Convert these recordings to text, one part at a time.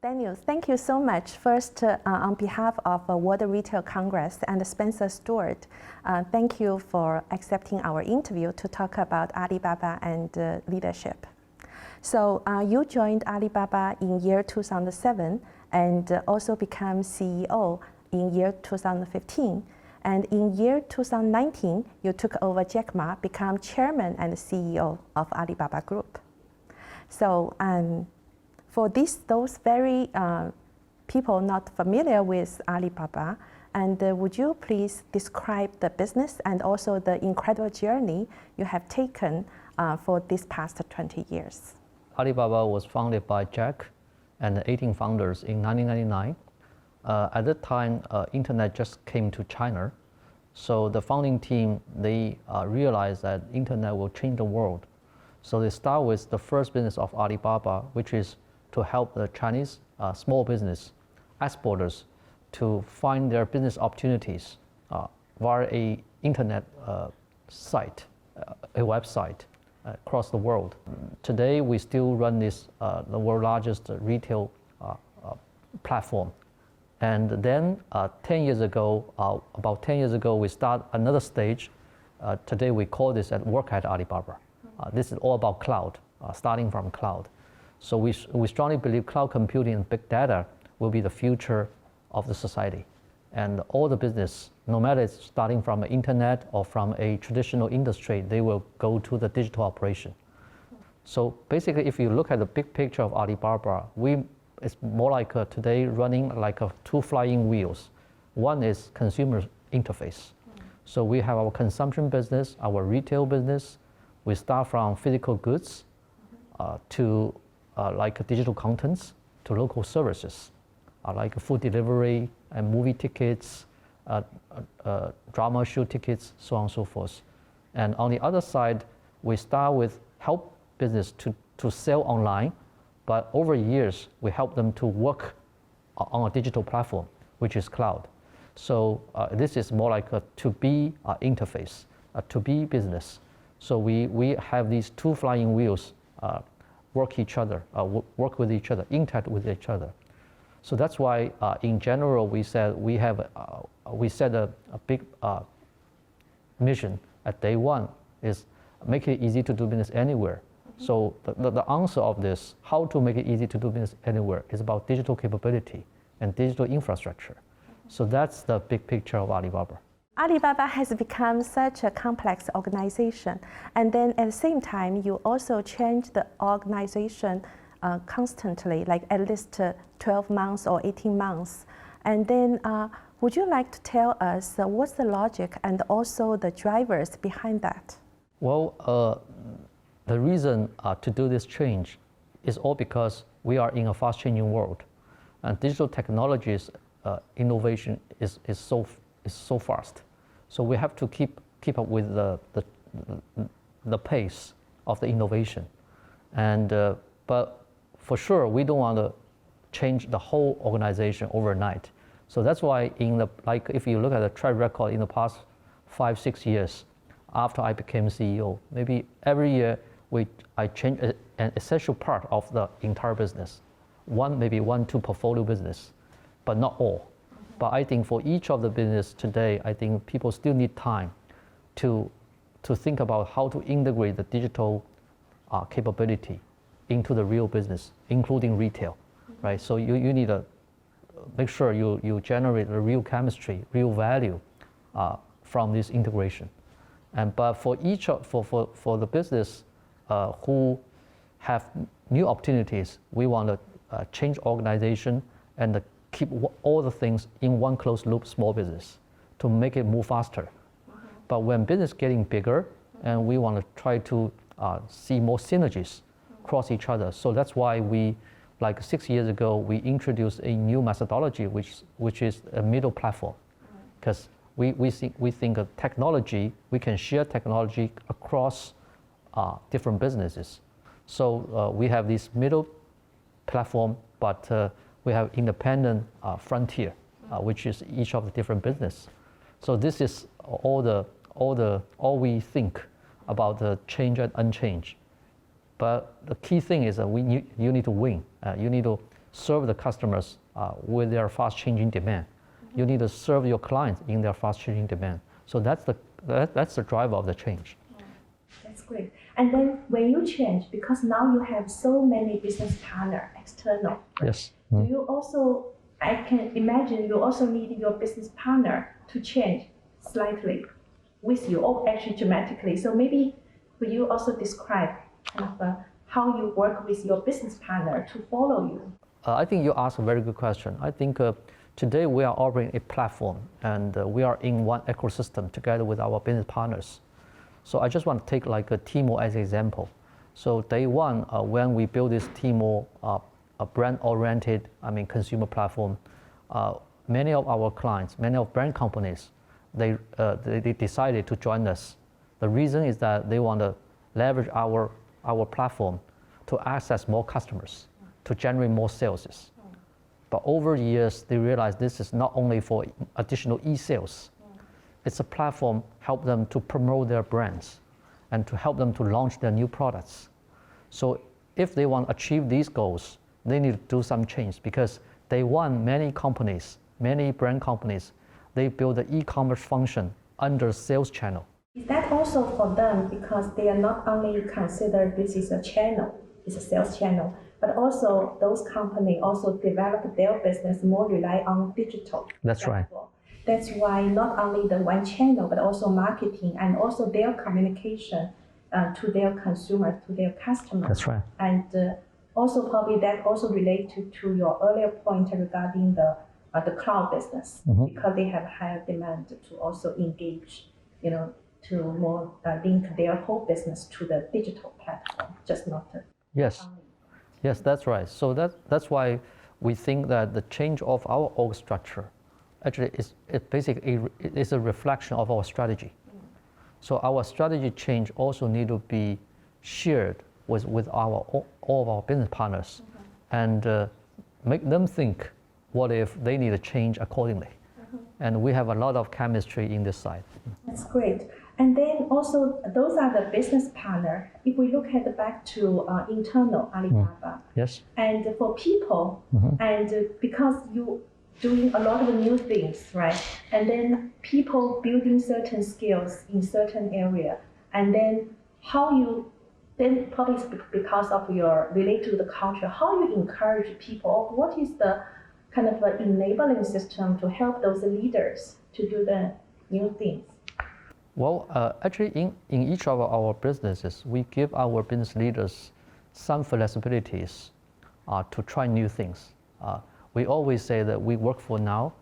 Daniel, thank you so much. First, on behalf of World Retail Congress and Spencer Stuart, thank you for accepting our interview to talk about Alibaba and leadership. So you joined Alibaba in year 2007 and also became CEO in year 2015. And in year 2019, you took over Jack Ma, become chairman and CEO of Alibaba Group. So for those very people not familiar with Alibaba, and would you please describe the business and also the incredible journey you have taken for these past 20 years? Alibaba was founded by Jack and 18 founders in 1999. At that time, internet just came to China. So the founding team, they realized that internet will change the world. So they start with the first business of Alibaba, which is to help the Chinese small business exporters to find their business opportunities via a internet site, a website across the world. Today, we still run this, the world's largest retail platform. And then 10 years ago, about 10 years ago, we start another stage. Today, we call this at Work at Alibaba. This is all about cloud, starting from cloud. So we strongly believe cloud computing and big data will be the future of the society. And all the business, no matter it's starting from the internet or from a traditional industry, they will go to the digital operation. So basically, if you look at the big picture of Alibaba, it's more like today running like two flying wheels. One is consumer interface. So we have our consumption business, our retail business. We start from physical goods to like digital contents to local services, like food delivery and movie tickets, drama show tickets, so on and so forth. And on the other side, we start with help business to sell online, but over years, we help them to work on a digital platform, which is cloud. So this is more like a to-B interface, a to-B business. So we have these two flying wheels work with each other, interact with each other. So that's why, in general, we said we set a big mission at day one is make it easy to do business anywhere. So the answer of this, how to make it easy to do business anywhere, is about digital capability and digital infrastructure. So that's the big picture of Alibaba. Alibaba has become such a complex organization, and then at the same time, you also change the organization constantly, like at least 12 months or 18 months. And then would you like to tell us what's the logic and also the drivers behind that? Well, the reason to do this change is all because we are in a fast-changing world, and digital technologies innovation is so fast. So we have to keep up with the pace of the innovation, and but for sure we don't want to change the whole organization overnight. So that's why if you look at the track record in the past 5-6 years, after I became CEO, maybe every year I change an essential part of the entire business. Maybe one, two portfolio business, but not all. But I think for each of the business today, I think people still need time to think about how to integrate the digital capability into the real business, including retail, right? So you need to make sure you generate the real chemistry, real value from this integration. But for for the business who have new opportunities, we want to change organization and keep all the things in one closed loop small business to make it move faster. But when business getting bigger, and we want to try to see more synergies across each other. So that's why like 6 years ago, we introduced a new methodology, which is a middle platform. Because we think of technology, we can share technology across different businesses. So we have this middle platform, but we have independent frontier, which is each of the different business. So this is all we think about the change and unchange. But the key thing is that you need to win. You need to serve the customers with their fast-changing demand. You need to serve your clients in their fast-changing demand. So that's the driver of the change. That's great. And then when you change, because now you have so many business partners, external. Yes. Do you also, I can imagine you also need your business partner to change slightly with you, or actually dramatically. So maybe could you also describe kind of, how you work with your business partner to follow you? I think you asked a very good question. I think today we are operating a platform, and we are in one ecosystem together with our business partners. So I just want to take like a Tmall as an example. So day one, when we build this Tmall a brand-oriented, consumer platform, many of our clients, many of brand companies, they decided to join us. The reason is that they want to leverage our platform to access more customers, to generate more sales. But over the years, they realized this is not only for additional e-sales. It's a platform help them to promote their brands and to help them to launch their new products. So if they want to achieve these goals, they need to do some change, because day one, many companies, many brand companies, they build the e-commerce function under sales channel. Is that also for them because they are not only consider this is a channel, it's a sales channel, but also those companies also develop their business more rely on digital. That's right. That's why not only the one channel, but also marketing and also their communication to their consumers, to their customers. That's right. And also probably that also related to your earlier point regarding the cloud business, because they have higher demand to also engage, to more link their whole business to the digital platform, just not the Yes. Yes, that's right. So that's why we think that the change of our org structure actually is a reflection of our strategy. So our strategy change also need to be shared with all of our business partners, and make them think, what if they need to change accordingly? And we have a lot of chemistry in this side. That's great. And then also, those are the business partner. If we look at back to internal Alibaba, Yes. And for people, and because you doing a lot of new things, right? And then people building certain skills in certain area, and then how you, then probably because of your related to the culture, how you encourage people, what is the kind of enabling system to help those leaders to do the new things? Well, actually, in each of our businesses, we give our business leaders some flexibilities to try new things. We always say that we work for now,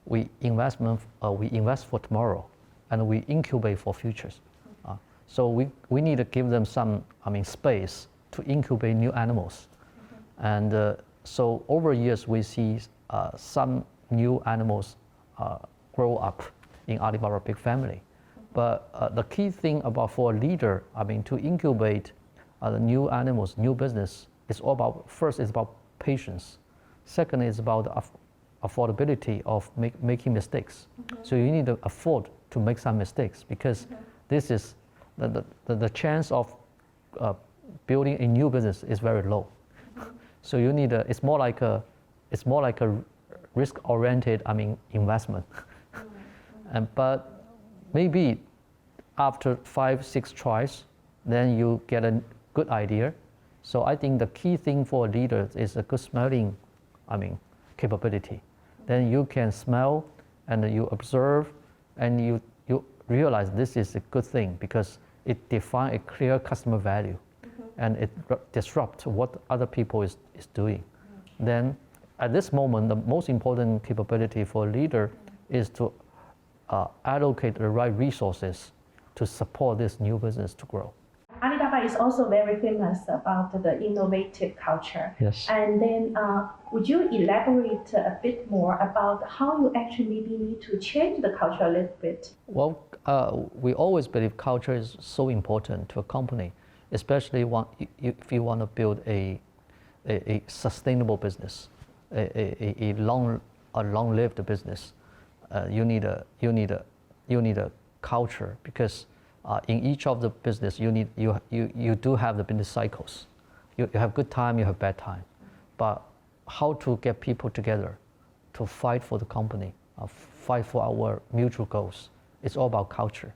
we invest for tomorrow, and we incubate for futures. So we need to give them some space to incubate new animals. And so over years, we see some new animals grow up in Alibaba big family. But the key thing for a leader, to incubate the new animals, new business, is all about, first is about patience. Second is about the affordability of making mistakes. So you need to afford to make some mistakes, because this is the chance of building a new business is very low. So you need it's more like a risk-oriented investment. But maybe after 5-6 tries, then you get a good idea. So I think the key thing for a leader is a good smelling capability. Then you can smell and you observe and you realize this is a good thing, because it defines a clear customer value and it disrupts what other people is doing. Then at this moment, the most important capability for a leader is to allocate the right resources to support this new business to grow. Alibaba is also very famous about the innovative culture. Yes. And then would you elaborate a bit more about how you actually maybe need to change the culture a little bit? Well, we always believe culture is so important to a company, especially if you want to build a sustainable business, a long-lived business. You need a culture, because in each of the business you do have the business cycles. You have good time, you have bad time, but how to get people together to fight for the company, fight for our mutual goals. It's all about culture.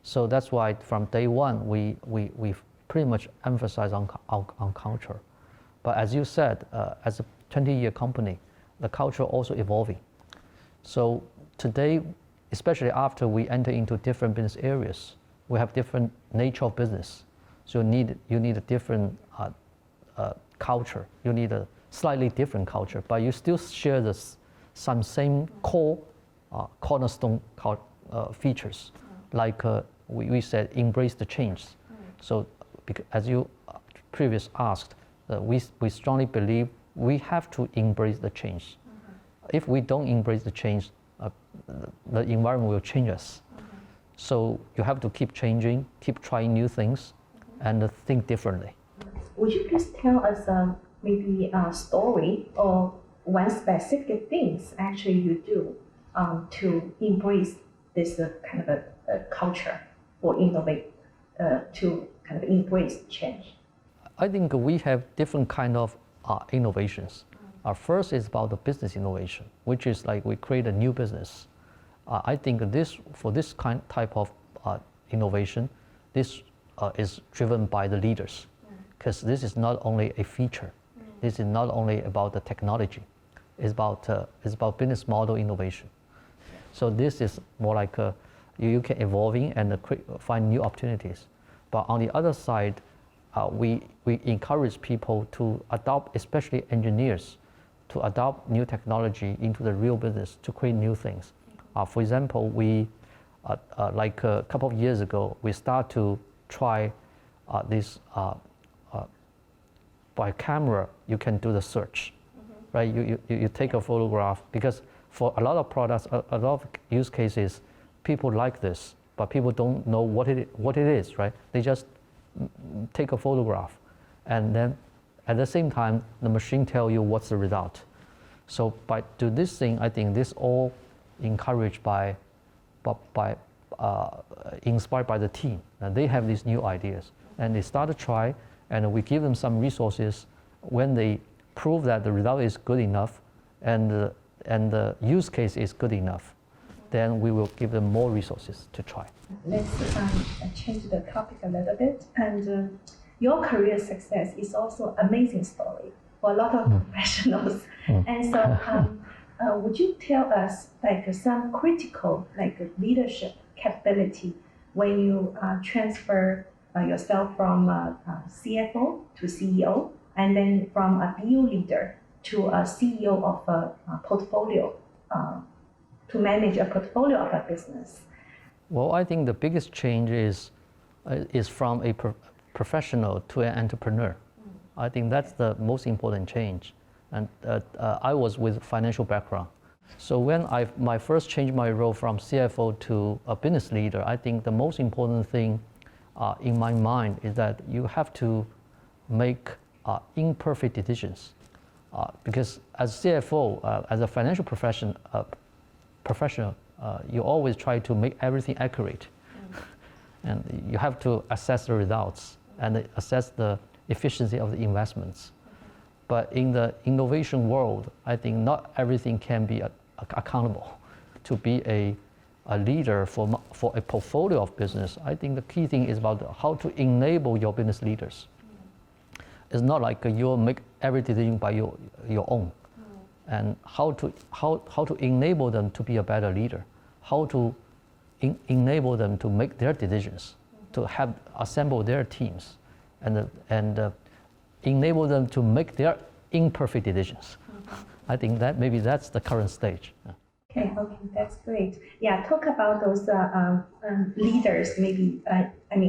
So that's why from day one, we pretty much emphasize on culture. But as you said, as a 20-year company, the culture also evolving. So today, especially after we enter into different business areas, we have different nature of business. So you need a different culture. You need a slightly different culture, but you still share some same core cornerstone features, like we said, embrace the change. So as you previously asked, we strongly believe we have to embrace the change. If we don't embrace the change, the environment will change us. So you have to keep changing, keep trying new things, and think differently. Would you please tell us maybe a story or one specific things actually you do to embrace this kind of a culture or innovate to kind of embrace change? I think we have different kind of innovations. First is about the business innovation, which is like we create a new business. I think for this type of innovation, this is driven by the leaders, because this is not only a feature, this is not only about the technology, it's about business model innovation. So this is more like you can evolving and find new opportunities. But on the other side, we encourage people to adopt, especially engineers, to adopt new technology into the real business to create new things. For example, we like a couple of years ago, we start to try this by camera. You can do the search, right? You take a photograph, because for a lot of products, a lot of use cases, people like this, but people don't know what it is, right? They just take a photograph, and then at the same time, the machine tell you what's the result. So by do this thing, I think this all encouraged inspired by the team. And they have these new ideas, and they start to try, and we give them some resources. When they prove that the result is good enough, and the use case is good enough, then we will give them more resources to try. Let's change the topic a little bit. And your career success is also amazing story for a lot of professionals. And so would you tell us like some critical leadership capability when you transfer yourself from CFO to CEO, and then from a BU leader to a CEO of a portfolio, to manage a portfolio of a business? Well, I think the biggest change is from a professional to an entrepreneur. I think that's the most important change. And I was with financial background. So when I first changed my role from CFO to a business leader, I think the most important thing in my mind is that you have to make imperfect decisions. Because as CFO, as a financial professional, you always try to make everything accurate. And you have to assess the results and assess the efficiency of the investments. But in the innovation world, I think not everything can be accountable. To be a leader for a portfolio of business, I think the key thing is about how to enable your business leaders. It's not like you'll make every decision by your own. And how to enable them to be a better leader, how to enable them to make their decisions, to assemble their teams, and enable them to make their imperfect decisions. I think that maybe that's the current stage. Okay, that's great. Yeah, talk about those leaders maybe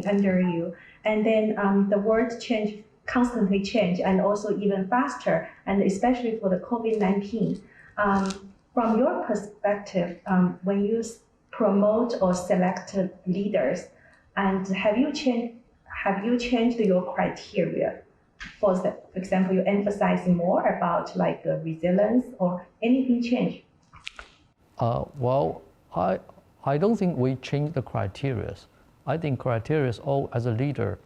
under you, and then the world constantly change, and also even faster, and especially for the COVID-19. From your perspective, when you promote or select leaders, and have you changed your criteria? For example, you emphasize more about resilience, or anything change? Well, I don't think we change the criteria. I think criteria as a leader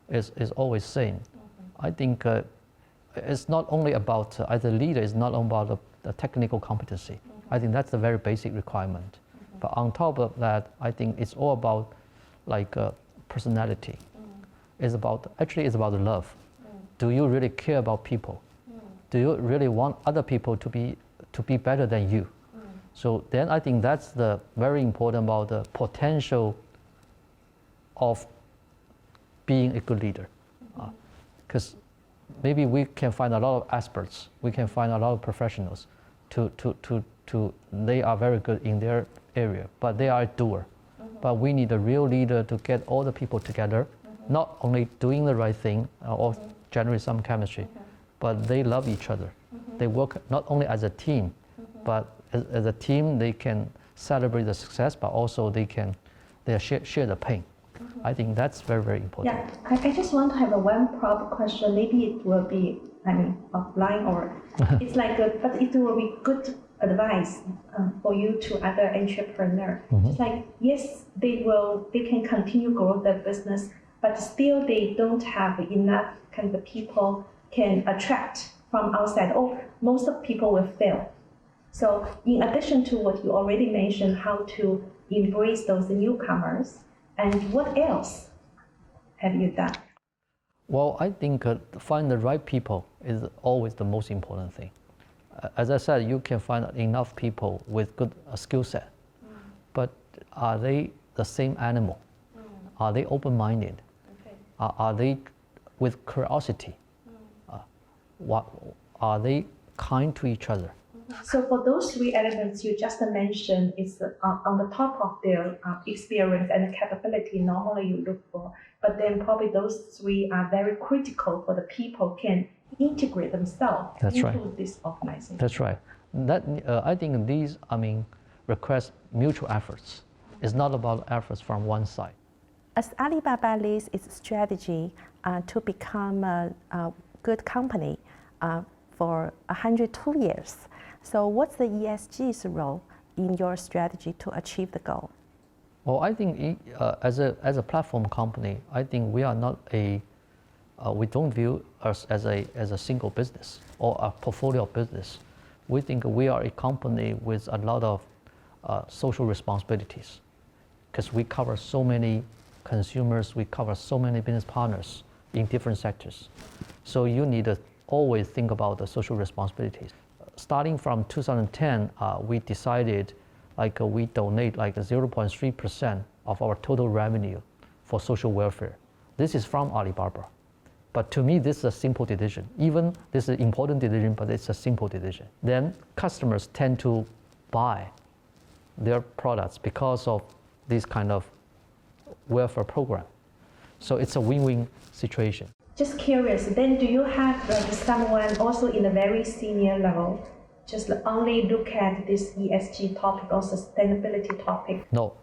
is always same. I think it's not only about, as a leader, it's not about the technical competency. I think that's the very basic requirement. But on top of that, I think it's all about like personality. It's about, actually it's about love. Do you really care about people? Do you really want other people to be better than you? So then I think that's the very important about the potential of being a good leader. Because maybe we can find a lot of experts, we can find a lot of professionals they are very good in their area, but they are a doer. But we need a real leader to get all the people together, not only doing the right thing or generate some chemistry, but they love each other. They work not only as a team, but as a team they can celebrate the success, but also they share the pain. I think that's very, very important. Yeah, I just want to have one proper question. Maybe it will be, offline or it's like, but it will be good advice for you to other entrepreneur. It's like, yes, they can continue grow the business, but still they don't have enough kind of people can attract from outside, or most of people will fail. So in addition to what you already mentioned, how to embrace those newcomers, and what else have you done? Well, I think find the right people is always the most important thing. As I said, you can find enough people with good skill set, but are they the same animal? Are they open-minded? Okay. Are they with curiosity? Are they kind to each other? So for those three elements you just mentioned, is on the top of their experience and capability normally you look for, but then probably those three are very critical for the people can integrate themselves into this organization. That's right. I think these, request mutual efforts. It's not about efforts from one side. As Alibaba leads its strategy to become a good company for 102 years, so what's the ESG's role in your strategy to achieve the goal? Well, I think as a platform company, I think we are not we don't view us as a single business or a portfolio business. We think we are a company with a lot of social responsibilities, because we cover so many consumers, we cover so many business partners in different sectors. So you need to always think about the social responsibilities. Starting from 2010, we decided we donate 0.3% of our total revenue for social welfare. This is from Alibaba. But to me, this is a simple decision. Even this is an important decision, but it's a simple decision. Then customers tend to buy their products because of this kind of welfare program. So it's a win-win situation. Just curious, then do you have someone also in a very senior level just only look at this ESG topic or sustainability topic? No.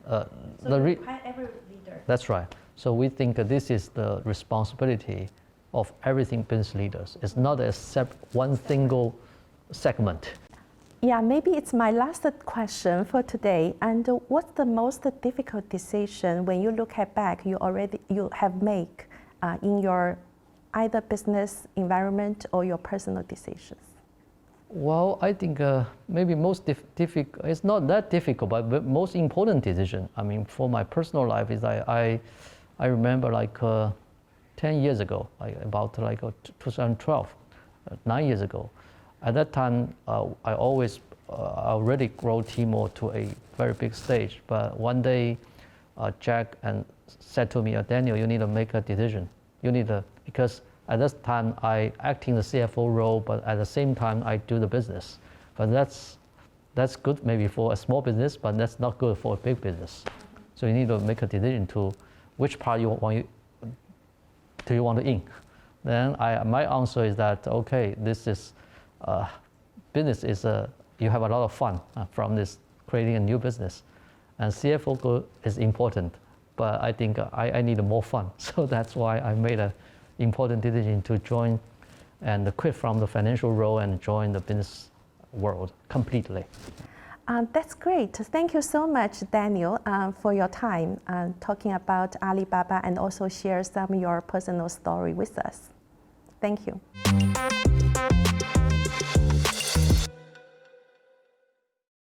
So you require every leader. That's right. So we think this is the responsibility of everything business leaders. It's not one single segment. Yeah, maybe it's my last question for today. And what's the most difficult decision when you look back you have made in your either business environment or your personal decisions? Well, I think maybe most difficult, it's not that difficult, but most important decision, for my personal life is I remember 10 years ago, about 2012, 9 years ago. At that time, I already grow Tmall to a very big stage. But one day, Jack said to me, Daniel, you need to make a decision. Because at this time, I act in the CFO role, but at the same time, I do the business. But that's good maybe for a small business, but that's not good for a big business. So you need to make a decision to which part do you want to in. Then my answer is that, okay, this is business is you have a lot of fun from this creating a new business, and CFO goal is important, but I think I need more fun. So that's why I made an important decision to join and quit from the financial role and join the business world completely. That's great. Thank you so much, Daniel, for your time talking about Alibaba and also share some of your personal story with us. Thank you.